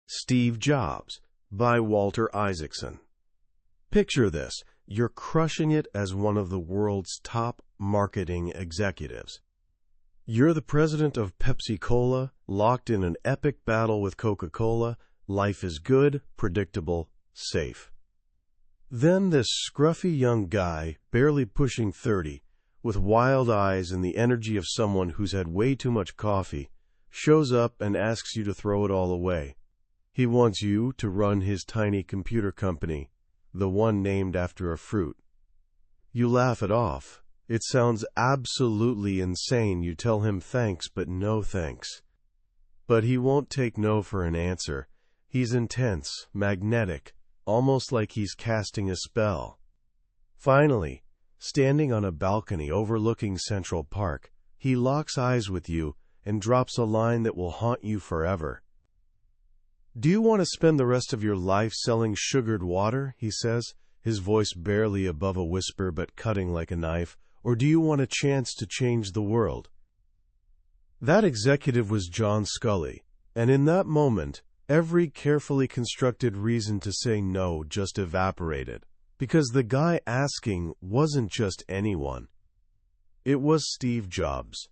Steve Jobs by Walter Isaacson. Picture this. You're crushing it as one of the world's top marketing executives. You're the president of Pepsi-Cola, locked in an epic battle with Coca-Cola. Life is good, predictable, safe. Then this scruffy young guy, barely pushing 30, with wild eyes and the energy of someone who's had way too much coffee, shows up and asks you to throw it all away. He wants you to run his tiny computer company, the one named after a fruit. You laugh it off. It sounds absolutely insane. You tell him thanks, but no thanks. But he won't take no for an answer. He's intense, magnetic, almost like he's casting a spell. Finally, standing on a balcony overlooking Central Park, he locks eyes with you and drops a line that will haunt you forever. "Do you want to spend the rest of your life selling sugared water?" he says, his voice barely above a whisper but cutting like a knife. "Or do you want a chance to change the world?" That executive was John Scully, and in that moment, every carefully constructed reason to say no just evaporated, because the guy asking wasn't just anyone. It was Steve Jobs.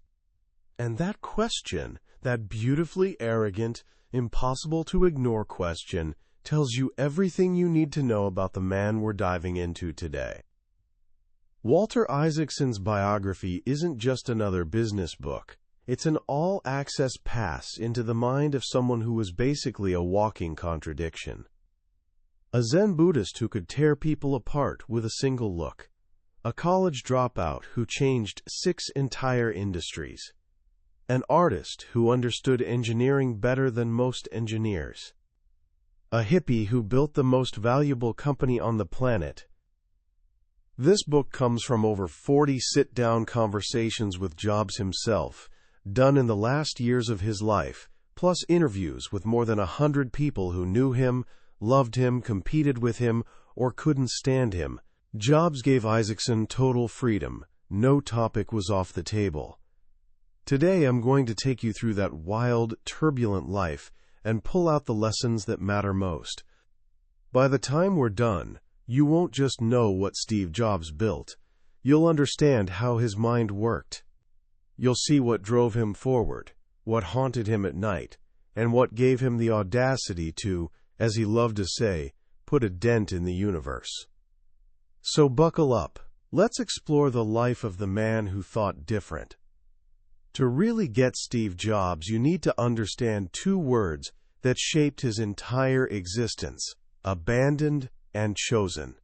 And that question, that beautifully arrogant, impossible to ignore question, tells you everything you need to know about the man we're diving into today. Walter Isaacson's biography isn't just another business book. It's an all-access pass into the mind of someone who was basically a walking contradiction. A Zen Buddhist who could tear people apart with a single look. A college dropout who changed 6 entire industries. An artist who understood engineering better than most engineers. A hippie who built the most valuable company on the planet. This book comes from over 40 sit-down conversations with Jobs himself, done in the last years of his life, plus interviews with more than 100 people who knew him, loved him, competed with him, or couldn't stand him. Jobs gave Isaacson total freedom. No topic was off the table. Today I'm going to take you through that wild, turbulent life and pull out the lessons that matter most. By the time we're done, you won't just know what Steve Jobs built. You'll understand how his mind worked. You'll see what drove him forward, what haunted him at night, and what gave him the audacity to, as he loved to say, put a dent in the universe. So buckle up. Let's explore the life of the man who thought different. To really get Steve Jobs, you need to understand 2 words that shaped his entire existence: abandoned and chosen.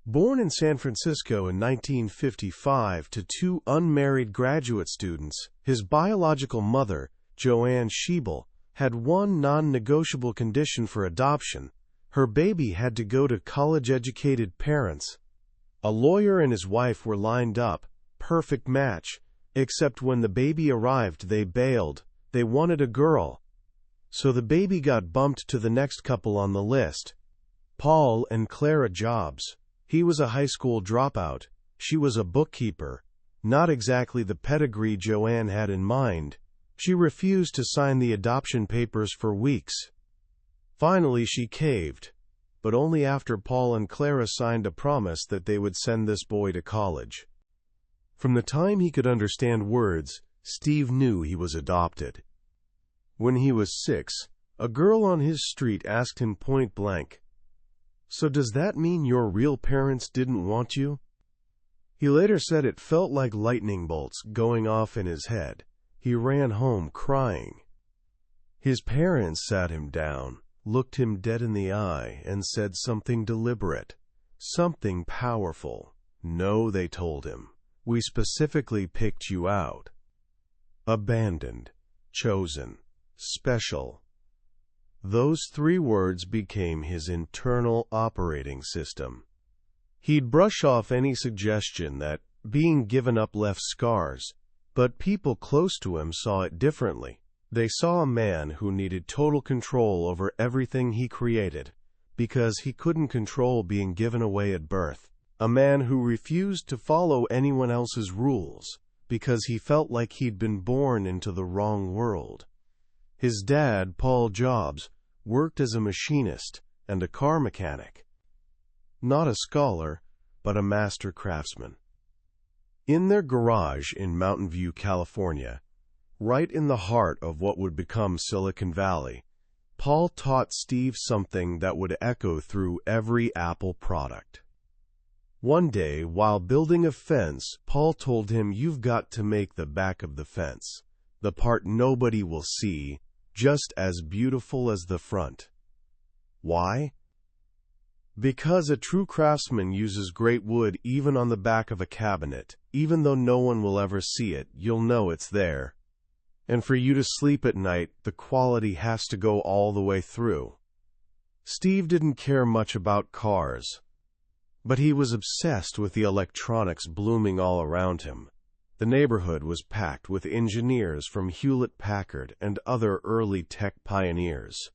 Born in San Francisco in 1955 to 2 unmarried graduate students, his biological mother, Joanne Schiebel, had one non-negotiable condition for adoption. Her baby had to go to college-educated parents. A lawyer and his wife were lined up, perfect match. Except when the baby arrived, they bailed. They wanted a girl. So the baby got bumped to the next couple on the list. Paul and Clara Jobs. He was a high school dropout. She was a bookkeeper. Not exactly the pedigree Joanne had in mind. She refused to sign the adoption papers for weeks. Finally, she caved. But only after Paul and Clara signed a promise that they would send this boy to college. From the time he could understand words, Steve knew he was adopted. When he was 6, a girl on his street asked him point blank, "So does that mean your real parents didn't want you?" He later said it felt like lightning bolts going off in his head. He ran home crying. His parents sat him down, looked him dead in the eye, and said something deliberate, something powerful. "No," they told him. "We specifically picked you out. Abandoned, chosen, special." Those 3 words became his internal operating system. He'd brush off any suggestion that being given up left scars, but people close to him saw it differently. They saw a man who needed total control over everything he created, because he couldn't control being given away at birth. A man who refused to follow anyone else's rules, because he felt like he'd been born into the wrong world. His dad, Paul Jobs, worked as a machinist and a car mechanic. Not a scholar, but a master craftsman. In their garage in Mountain View, California, right in the heart of what would become Silicon Valley, Paul taught Steve something that would echo through every Apple product. One day, while building a fence, Paul told him, "You've got to make the back of the fence, the part nobody will see, just as beautiful as the front." Why? Because a true craftsman uses great wood even on the back of a cabinet. Even though no one will ever see it, you'll know it's there. And for you to sleep at night, the quality has to go all the way through. Steve didn't care much about cars, but he was obsessed with the electronics blooming all around him. The neighborhood was packed with engineers from Hewlett-Packard and other early tech pioneers.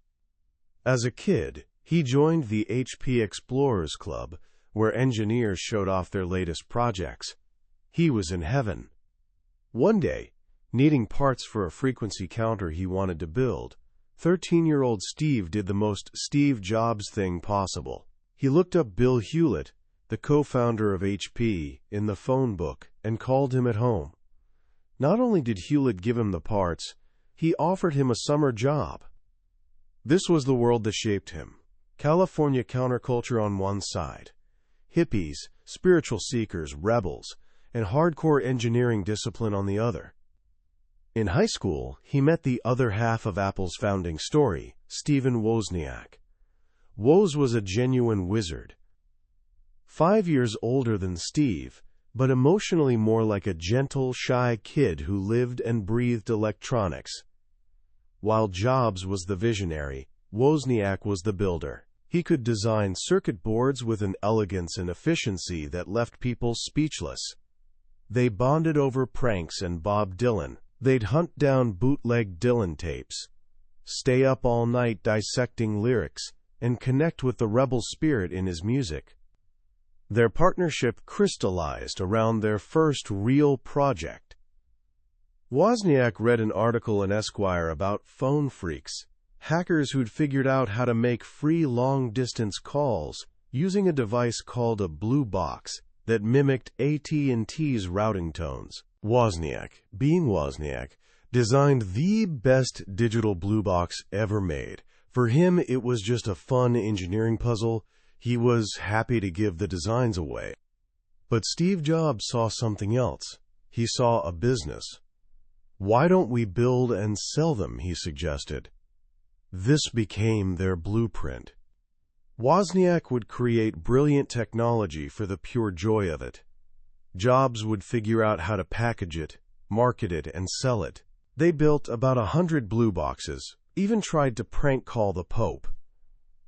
As a kid, he joined the HP Explorers Club, where engineers showed off their latest projects. He was in heaven. One day, needing parts for a frequency counter he wanted to build, 13-year-old Steve did the most Steve Jobs thing possible. He looked up Bill Hewlett, the co-founder of HP, in the phone book and called him at home. Not only did Hewlett give him the parts, he offered him a summer job. This was the world that shaped him. California counterculture on one side, hippies, spiritual seekers, rebels, and hardcore engineering discipline on the other. In high school, he met the other half of Apple's founding story, Stephen Wozniak. Woz was a genuine wizard. 5 years older than Steve, but emotionally more like a gentle, shy kid who lived and breathed electronics. While Jobs was the visionary, Wozniak was the builder. He could design circuit boards with an elegance and efficiency that left people speechless. They bonded over pranks and Bob Dylan. They'd hunt down bootleg Dylan tapes, stay up all night dissecting lyrics, and connect with the rebel spirit in his music. Their partnership crystallized around their first real project. Wozniak read an article in Esquire about phone freaks, hackers who'd figured out how to make free long-distance calls using a device called a blue box that mimicked AT&T's routing tones. Wozniak, being Wozniak, designed the best digital blue box ever made. For him, it was just a fun engineering puzzle. He was happy to give the designs away. But Steve Jobs saw something else. He saw a business. "Why don't we build and sell them?" he suggested. This became their blueprint. Wozniak would create brilliant technology for the pure joy of it. Jobs would figure out how to package it, market it, and sell it. They built about 100 blue boxes, even tried to prank call the Pope.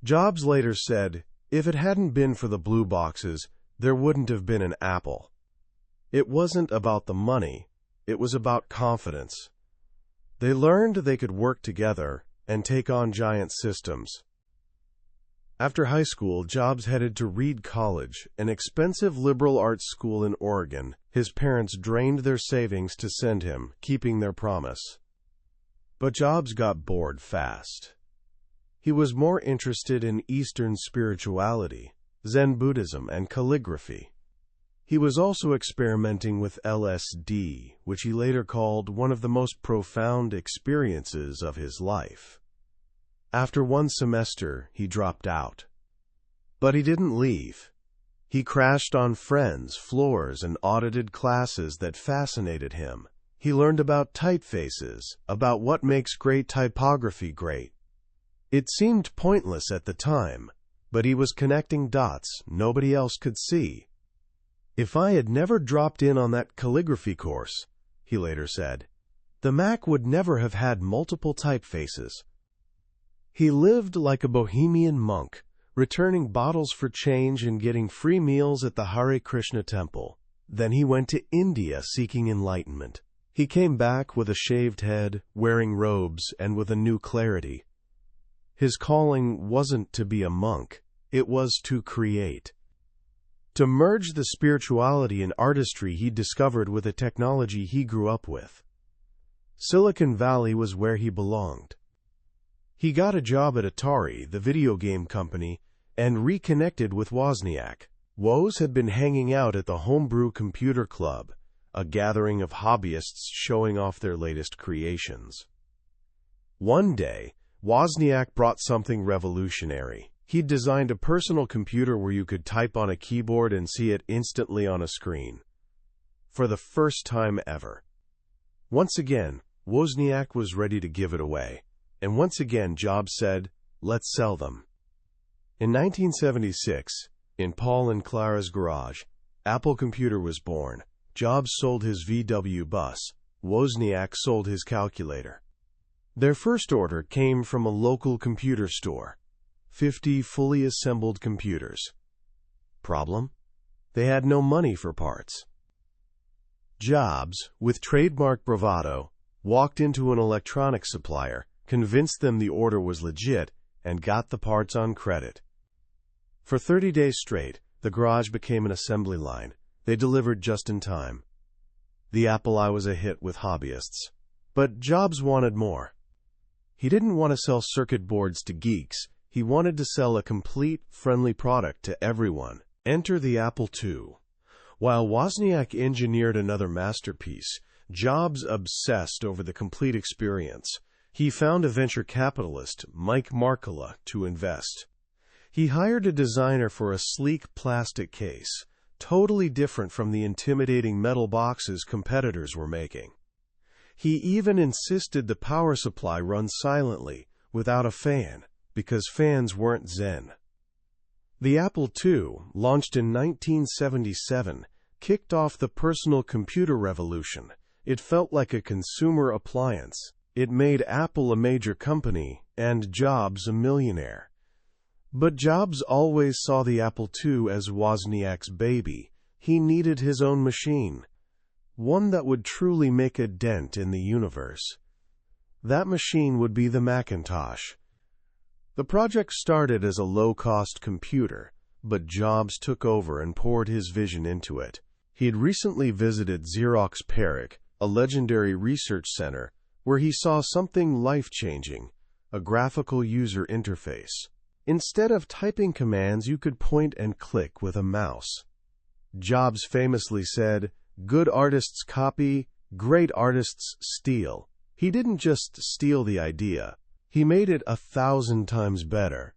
Jobs later said, "If it hadn't been for the blue boxes, there wouldn't have been an Apple." It wasn't about the money, it was about confidence. They learned they could work together and take on giant systems. After high school, Jobs headed to Reed College, an expensive liberal arts school in Oregon. His parents drained their savings to send him, keeping their promise. But Jobs got bored fast. He was more interested in Eastern spirituality, Zen Buddhism, and calligraphy. He was also experimenting with LSD, which he later called one of the most profound experiences of his life. After one semester, he dropped out. But he didn't leave. He crashed on friends' floors and audited classes that fascinated him. He learned about typefaces, about what makes great typography great. It seemed pointless at the time, but he was connecting dots nobody else could see. "If I had never dropped in on that calligraphy course," he later said, "the Mac would never have had multiple typefaces." He lived like a bohemian monk, returning bottles for change and getting free meals at the Hare Krishna temple. Then he went to India seeking enlightenment. He came back with a shaved head, wearing robes, and with a new clarity. His calling wasn't to be a monk, it was to create. To merge the spirituality and artistry he discovered with the technology he grew up with. Silicon Valley was where he belonged. He got a job at Atari, the video game company, and reconnected with Wozniak. Woz had been hanging out at the Homebrew Computer Club, a gathering of hobbyists showing off their latest creations. One day, Wozniak brought something revolutionary. He'd designed a personal computer where you could type on a keyboard and see it instantly on a screen. For the first time ever. Once again, Wozniak was ready to give it away. And once again, Jobs said, "Let's sell them." In 1976, in Paul and Clara's garage, Apple Computer was born. Jobs sold his VW bus. Wozniak sold his calculator. Their first order came from a local computer store. 50 fully assembled computers. Problem? They had no money for parts. Jobs, with trademark bravado, walked into an electronics supplier, convinced them the order was legit, and got the parts on credit. For 30 days straight, the garage became an assembly line. They delivered just in time. The Apple I was a hit with hobbyists. But Jobs wanted more. He didn't want to sell circuit boards to geeks. He wanted to sell a complete, friendly product to everyone. Enter the Apple II. While Wozniak engineered another masterpiece, Jobs obsessed over the complete experience. He found a venture capitalist, Mike Markkula, to invest. He hired a designer for a sleek plastic case, totally different from the intimidating metal boxes competitors were making. He even insisted the power supply run silently, without a fan, because fans weren't Zen. The Apple II, launched in 1977, kicked off the personal computer revolution. It felt like a consumer appliance. It made Apple a major company, and Jobs a millionaire. But Jobs always saw the Apple II as Wozniak's baby. He needed his own machine, one that would truly make a dent in the universe. That machine would be the Macintosh. The project started as a low-cost computer, but Jobs took over and poured his vision into it. He'd recently visited Xerox PARC, a legendary research center, where he saw something life-changing, a graphical user interface. Instead of typing commands, you could point and click with a mouse. Jobs famously said, "Good artists copy, great artists steal." He didn't just steal the idea. He made it 1,000 times better.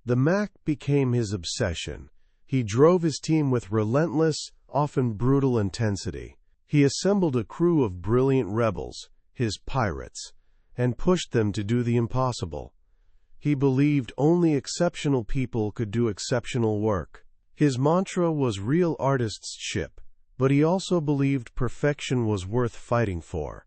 The Mac became his obsession. He drove his team with relentless, often brutal intensity. He assembled a crew of brilliant rebels, his pirates, and pushed them to do the impossible. He believed only exceptional people could do exceptional work. His mantra was real artists ship, but he also believed perfection was worth fighting for.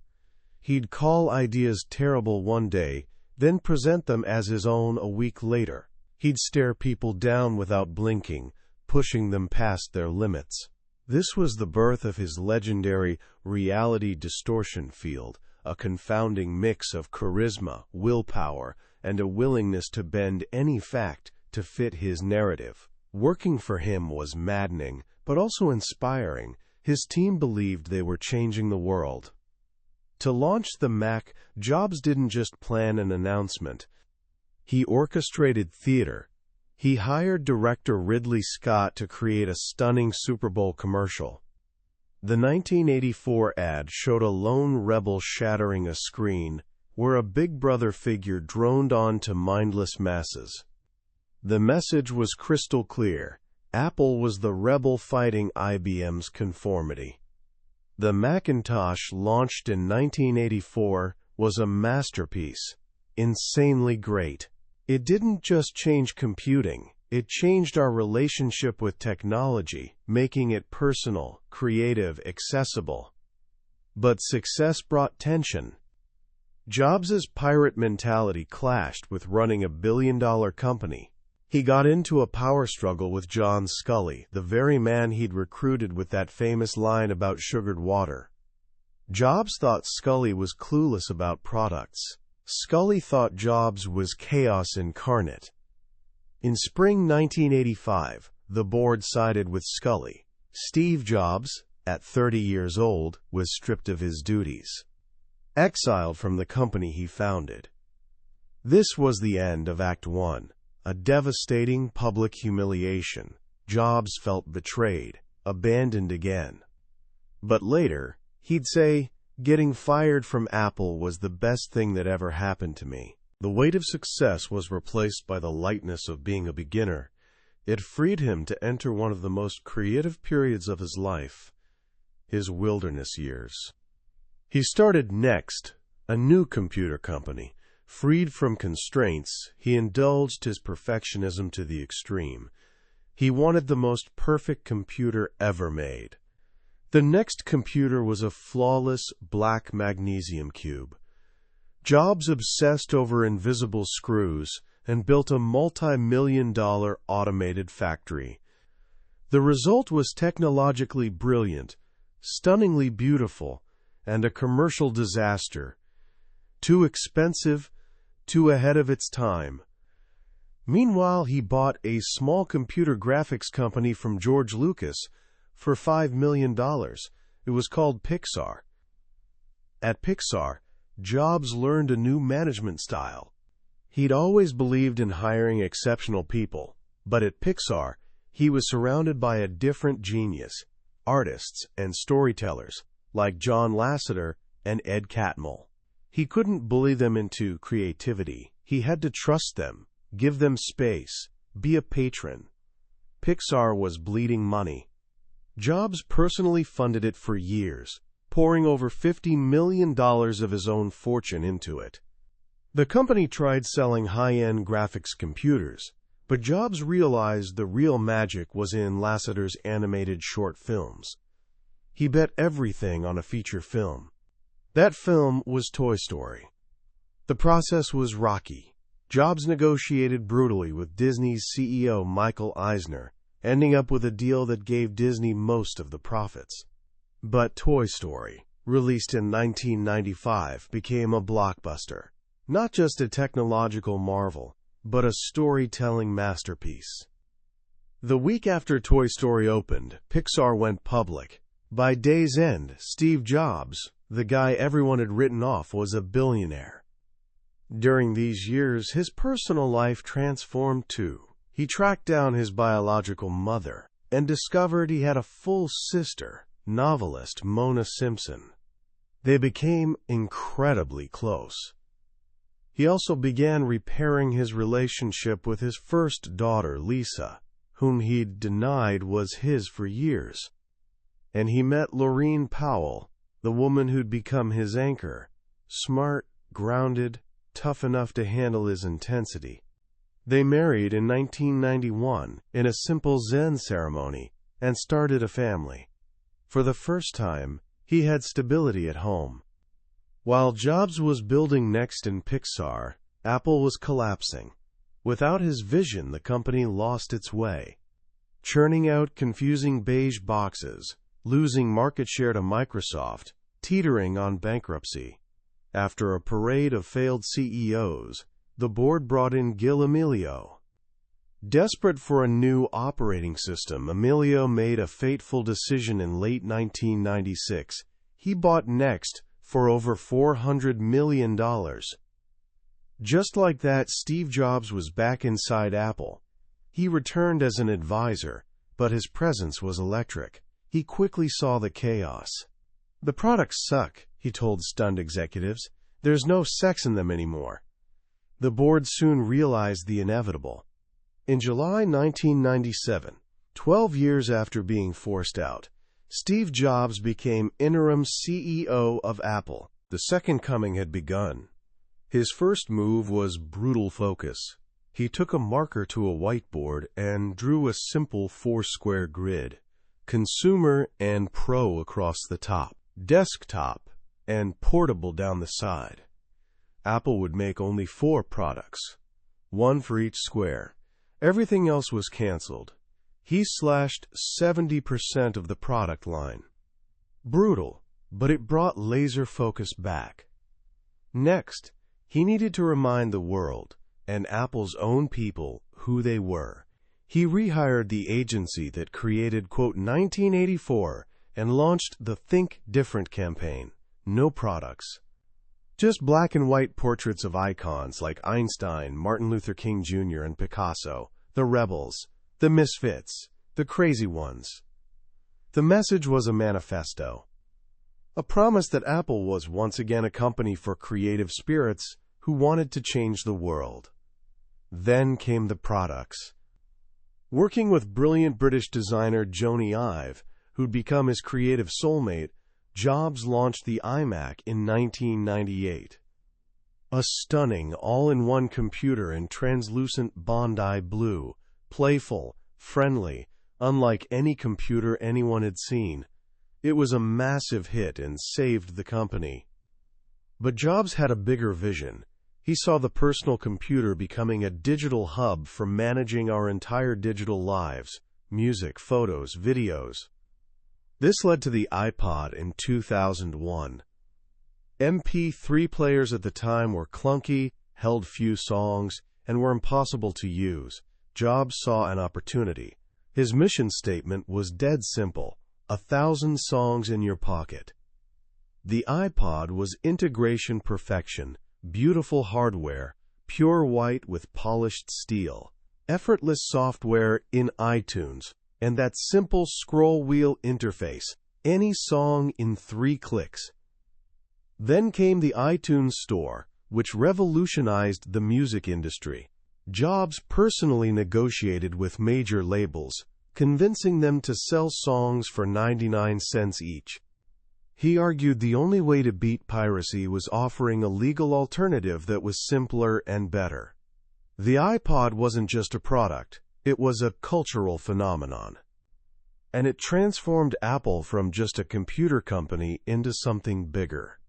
He'd call ideas terrible one day, then present them as his own a week later. He'd stare people down without blinking, pushing them past their limits. This was the birth of his legendary reality distortion field, a confounding mix of charisma, willpower, and a willingness to bend any fact to fit his narrative. Working for him was maddening, but also inspiring. His team believed they were changing the world. To launch the Mac, Jobs didn't just plan an announcement. He orchestrated theater. He hired director Ridley Scott to create a stunning Super Bowl commercial. The 1984 ad showed a lone rebel shattering a screen, where a Big Brother figure droned on to mindless masses. The message was crystal clear. Apple was the rebel fighting IBM's conformity. The Macintosh, launched in 1984, was a masterpiece. Insanely great. It didn't just change computing. It changed our relationship with technology, making it personal, creative, accessible. But success brought tension. Jobs' pirate mentality clashed with running a billion-dollar company. He got into a power struggle with John Scully, the very man he'd recruited with that famous line about sugared water. Jobs thought Scully was clueless about products. Scully thought Jobs was chaos incarnate. In spring 1985, the board sided with Scully. Steve Jobs, at 30 years old, was stripped of his duties. Exiled from the company he founded. This was the end of Act 1, a devastating public humiliation. Jobs felt betrayed, abandoned again. But later, he'd say, "Getting fired from Apple was the best thing that ever happened to me." The weight of success was replaced by the lightness of being a beginner. It freed him to enter one of the most creative periods of his life, his wilderness years. He started NeXT, a new computer company. Freed from constraints, he indulged his perfectionism to the extreme. He wanted the most perfect computer ever made. The NeXT computer was a flawless black magnesium cube. Jobs obsessed over invisible screws and built a multi-million-dollar automated factory. The result was technologically brilliant, stunningly beautiful, and a commercial disaster. Too expensive, too ahead of its time. Meanwhile, he bought a small computer graphics company from George Lucas for $5 million. It was called Pixar. At Pixar, Jobs learned a new management style. He'd always believed in hiring exceptional people, but at Pixar, he was surrounded by a different genius, artists and storytellers, like John Lasseter and Ed Catmull. He couldn't bully them into creativity. He had to trust them, give them space, be a patron. Pixar was bleeding money. Jobs personally funded it for years, pouring over $50 million of his own fortune into it. The company tried selling high-end graphics computers, but Jobs realized the real magic was in Lasseter's animated short films. He bet everything on a feature film. That film was Toy Story. The process was rocky. Jobs negotiated brutally with Disney's CEO Michael Eisner, ending up with a deal that gave Disney most of the profits. But Toy Story, released in 1995, became a blockbuster. Not just a technological marvel, but a storytelling masterpiece. The week after Toy Story opened, Pixar went public. By day's end, Steve Jobs, the guy everyone had written off, was a billionaire. During these years, his personal life transformed too. He tracked down his biological mother and discovered he had a full sister, novelist Mona Simpson. They became incredibly close. He also began repairing his relationship with his first daughter, Lisa, whom he'd denied was his for years. And he met Laureen Powell, the woman who'd become his anchor, smart, grounded, tough enough to handle his intensity. They married in 1991 in a simple Zen ceremony and started a family. For the first time, he had stability at home. While Jobs was building NeXT and Pixar, Apple was collapsing. Without his vision, the company lost its way, churning out confusing beige boxes, losing market share to Microsoft, teetering on bankruptcy. After a parade of failed CEOs, the board brought in Gil Amelio. Desperate for a new operating system, Amelio made a fateful decision in late 1996. He bought NeXT for over $400 million. Just like that, Steve Jobs was back inside Apple. He returned as an advisor, but his presence was electric. He quickly saw the chaos. "The products suck," he told stunned executives. "There's no sex in them anymore." The board soon realized the inevitable. In July 1997, 12 years after being forced out, Steve Jobs became interim CEO of Apple. The second coming had begun. His first move was brutal focus. He took a marker to a whiteboard and drew a simple four-square grid, consumer and pro across the top, desktop and portable down the side. Apple would make only 4 products, one for each square. Everything else was canceled. He slashed 70% of the product line. Brutal, but it brought laser focus back. Next, he needed to remind the world, and Apple's own people, who they were. He rehired the agency that created, quote, 1984 and launched the Think Different campaign. No products. Just black and white portraits of icons like Einstein, Martin Luther King Jr., and Picasso, the rebels, the misfits, the crazy ones. The message was a manifesto. A promise that Apple was once again a company for creative spirits who wanted to change the world. Then came the products. Working with brilliant British designer Jony Ive, who'd become his creative soulmate, Jobs launched the iMac in 1998. A stunning, all-in-one computer in translucent Bondi blue, playful, friendly, unlike any computer anyone had seen. It was a massive hit and saved the company. But Jobs had a bigger vision. He saw the personal computer becoming a digital hub for managing our entire digital lives: music, photos, videos. This led to the iPod in 2001. MP3 players at the time were clunky, held few songs, and were impossible to use. Jobs saw an opportunity. His mission statement was dead simple: 1,000 songs in your pocket. The iPod was integration perfection, beautiful hardware, pure white with polished steel, effortless software in iTunes, and that simple scroll wheel interface, any song in 3 clicks. Then came the iTunes Store, which revolutionized the music industry. Jobs personally negotiated with major labels, convincing them to sell songs for 99 cents each. He argued the only way to beat piracy was offering a legal alternative that was simpler and better. The iPod wasn't just a product. It was a cultural phenomenon. And it transformed Apple from just a computer company into something bigger.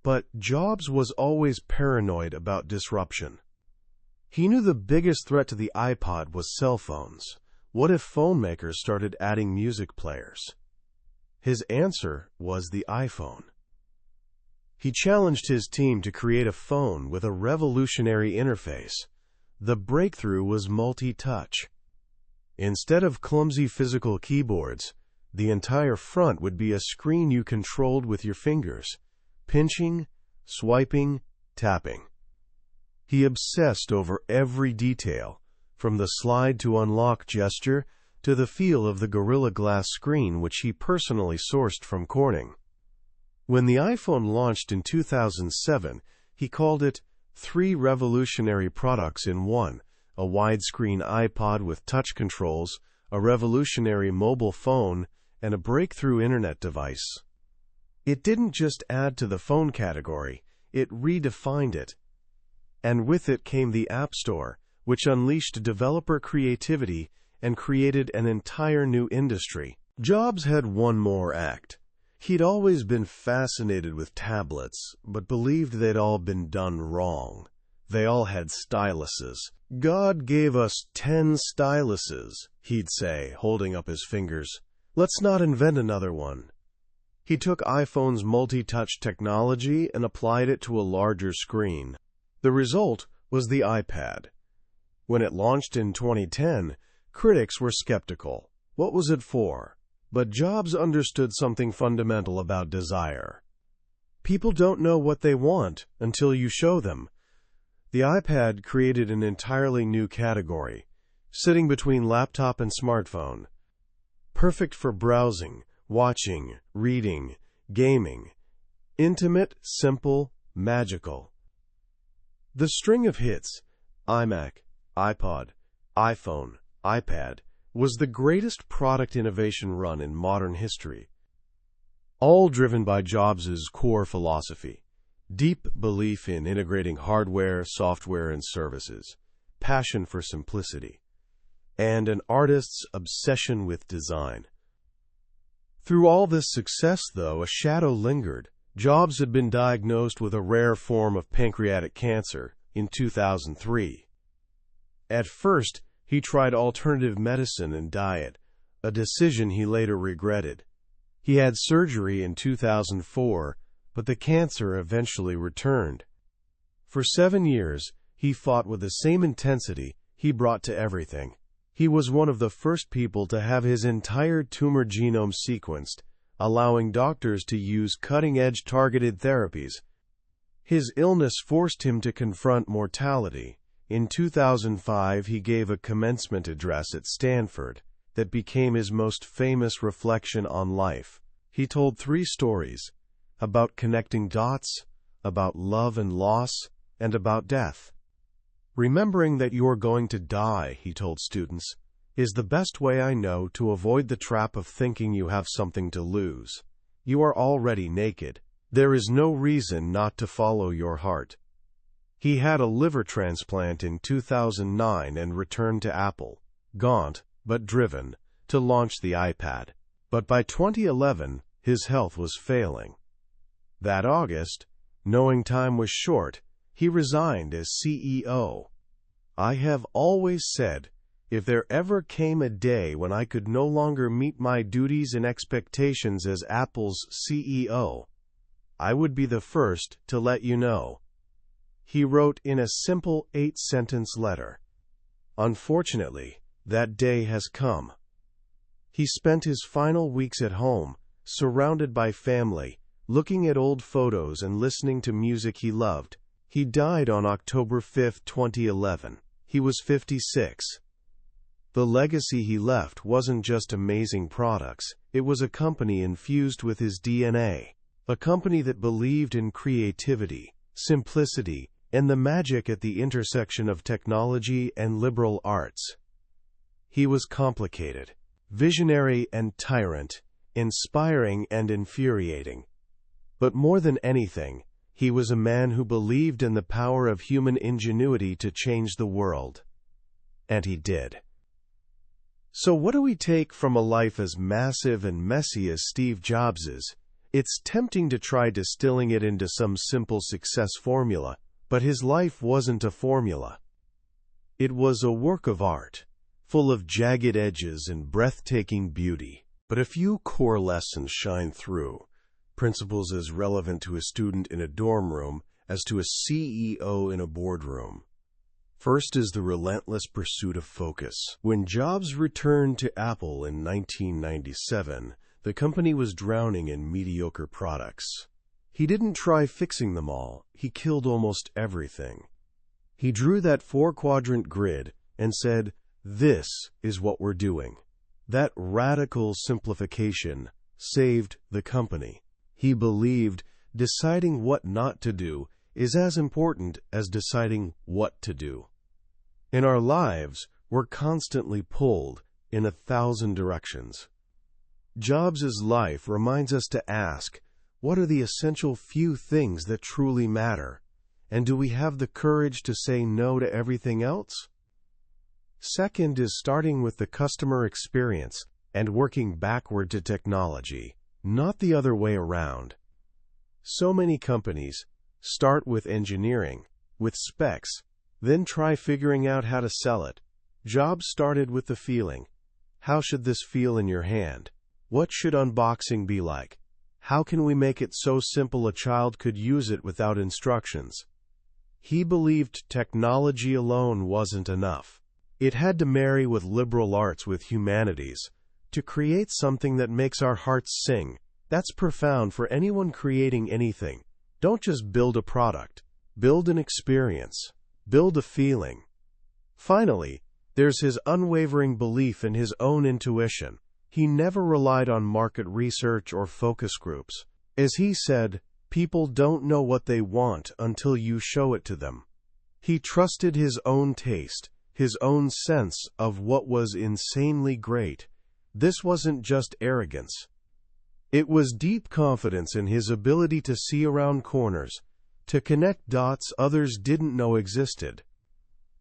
But Jobs was always paranoid about disruption. He knew the biggest threat to the iPod was cell phones. What if phone makers started adding music players? His answer was the iPhone. He challenged his team to create a phone with a revolutionary interface. The breakthrough was multi-touch. Instead of clumsy physical keyboards, the entire front would be a screen you controlled with your fingers, pinching, swiping, tapping. He obsessed over every detail, from the slide to unlock gesture to the feel of the Gorilla Glass screen which he personally sourced from Corning. When the iPhone launched in 2007, he called it 3 revolutionary products in one: a widescreen iPod with touch controls, a revolutionary mobile phone, and a breakthrough internet device. It didn't just add to the phone category, it redefined it. And with it came the App Store, which unleashed developer creativity and created an entire new industry. Jobs had one more act. He'd always been fascinated with tablets, but believed they'd all been done wrong. They all had styluses. "God gave us 10 styluses," he'd say, holding up his fingers. "Let's not invent another one." He took iPhone's multi-touch technology and applied it to a larger screen. The result was the iPad. When it launched in 2010, critics were skeptical. What was it for? But Jobs understood something fundamental about desire. People don't know what they want until you show them. The iPad created an entirely new category, sitting between laptop and smartphone. Perfect for browsing, watching, reading, gaming. Intimate, simple, magical. The string of hits, iMac, iPod, iPhone, iPad, was the greatest product innovation run in modern history. All driven by Jobs' core philosophy: deep belief in integrating hardware, software, and services, passion for simplicity, and an artist's obsession with design. Through all this success, though, a shadow lingered. Jobs had been diagnosed with a rare form of pancreatic cancer in 2003. At first, he tried alternative medicine and diet, a decision he later regretted. He had surgery in 2004, but the cancer eventually returned. For 7 years, he fought with the same intensity he brought to everything. He was one of the first people to have his entire tumor genome sequenced, allowing doctors to use cutting-edge targeted therapies. His illness forced him to confront mortality. In 2005, he gave a commencement address at Stanford that became his most famous reflection on life. He told 3 stories about connecting dots, about love and loss, and about death. Remembering that you are going to die, he told students, is the best way I know to avoid the trap of thinking you have something to lose. You are already naked. There is no reason not to follow your heart. He had a liver transplant in 2009 and returned to Apple, gaunt but driven, to launch the iPad. But by 2011, his health was failing. That August, knowing time was short, he resigned as CEO. I have always said, if there ever came a day when I could no longer meet my duties and expectations as Apple's CEO, I would be the first to let you know. He wrote in a simple 8-sentence letter. Unfortunately, that day has come. He spent his final weeks at home, surrounded by family, looking at old photos and listening to music he loved. He died on October 5, 2011. He was 56. The legacy he left wasn't just amazing products, it was a company infused with his DNA. A company that believed in creativity, simplicity, and the magic at the intersection of technology and liberal arts. He was complicated, visionary and tyrant, inspiring and infuriating. But more than anything, he was a man who believed in the power of human ingenuity to change the world. And he did. So what do we take from a life as massive and messy as Steve Jobs's? It's tempting to try distilling it into some simple success formula, but his life wasn't a formula. It was a work of art, full of jagged edges and breathtaking beauty. But a few core lessons shine through, principles as relevant to a student in a dorm room as to a CEO in a boardroom. First is the relentless pursuit of focus. When Jobs returned to Apple in 1997, the company was drowning in mediocre products. He didn't try fixing them all. He killed almost everything. He drew that 4-quadrant grid and said, "This is what we're doing." That radical simplification saved the company. He believed deciding what not to do is as important as deciding what to do. In our lives, we're constantly pulled in 1,000 directions. Jobs' life reminds us to ask, what are the essential few things that truly matter? And do we have the courage to say no to everything else? Second is starting with the customer experience and working backward to technology, not the other way around. So many companies start with engineering, with specs, then try figuring out how to sell it. Jobs started with the feeling. How should this feel in your hand? What should unboxing be like? How can we make it so simple a child could use it without instructions? He believed technology alone wasn't enough. It had to marry with liberal arts with humanities to create something that makes our hearts sing. That's profound for anyone creating anything. Don't just build a product. Build an experience. Build a feeling. Finally, there's his unwavering belief in his own intuition. He never relied on market research or focus groups. As he said, people don't know what they want until you show it to them. He trusted his own taste, his own sense of what was insanely great. This wasn't just arrogance. It was deep confidence in his ability to see around corners, to connect dots others didn't know existed.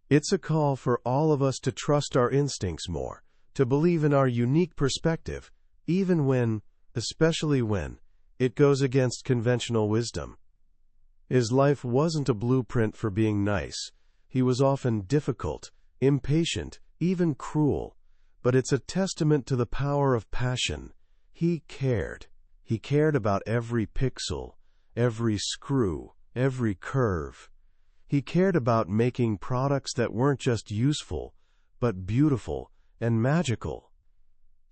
It's a call for all of us to trust our instincts more, to believe in our unique perspective, even when, especially when, it goes against conventional wisdom. His life wasn't a blueprint for being nice. He was often difficult, impatient, even cruel, but it's a testament to the power of passion. He cared. He cared about every pixel, every screw, every curve. He cared about making products that weren't just useful, but beautiful and magical.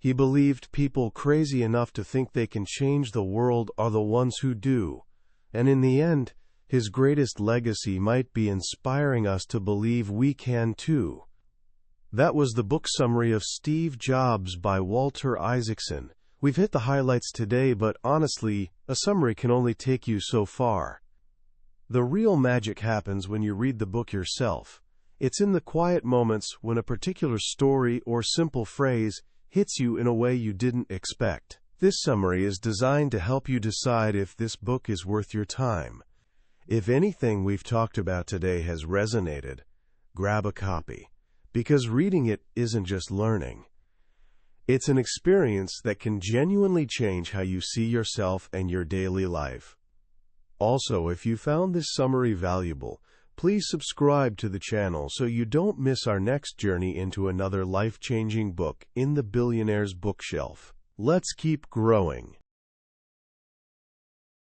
He believed people crazy enough to think they can change the world are the ones who do, and in the end, his greatest legacy might be inspiring us to believe we can too. That was the book summary of Steve Jobs by Walter Isaacson. We've hit the highlights today, but honestly, a summary can only take you so far. The real magic happens when you read the book yourself. It's in the quiet moments when a particular story or simple phrase hits you in a way you didn't expect. This summary is designed to help you decide if this book is worth your time. If anything we've talked about today has resonated, grab a copy, because reading it isn't just learning. It's an experience that can genuinely change how you see yourself and your daily life. Also, if you found this summary valuable, please subscribe to the channel so you don't miss our next journey into another life-changing book in the billionaire's bookshelf. Let's keep growing.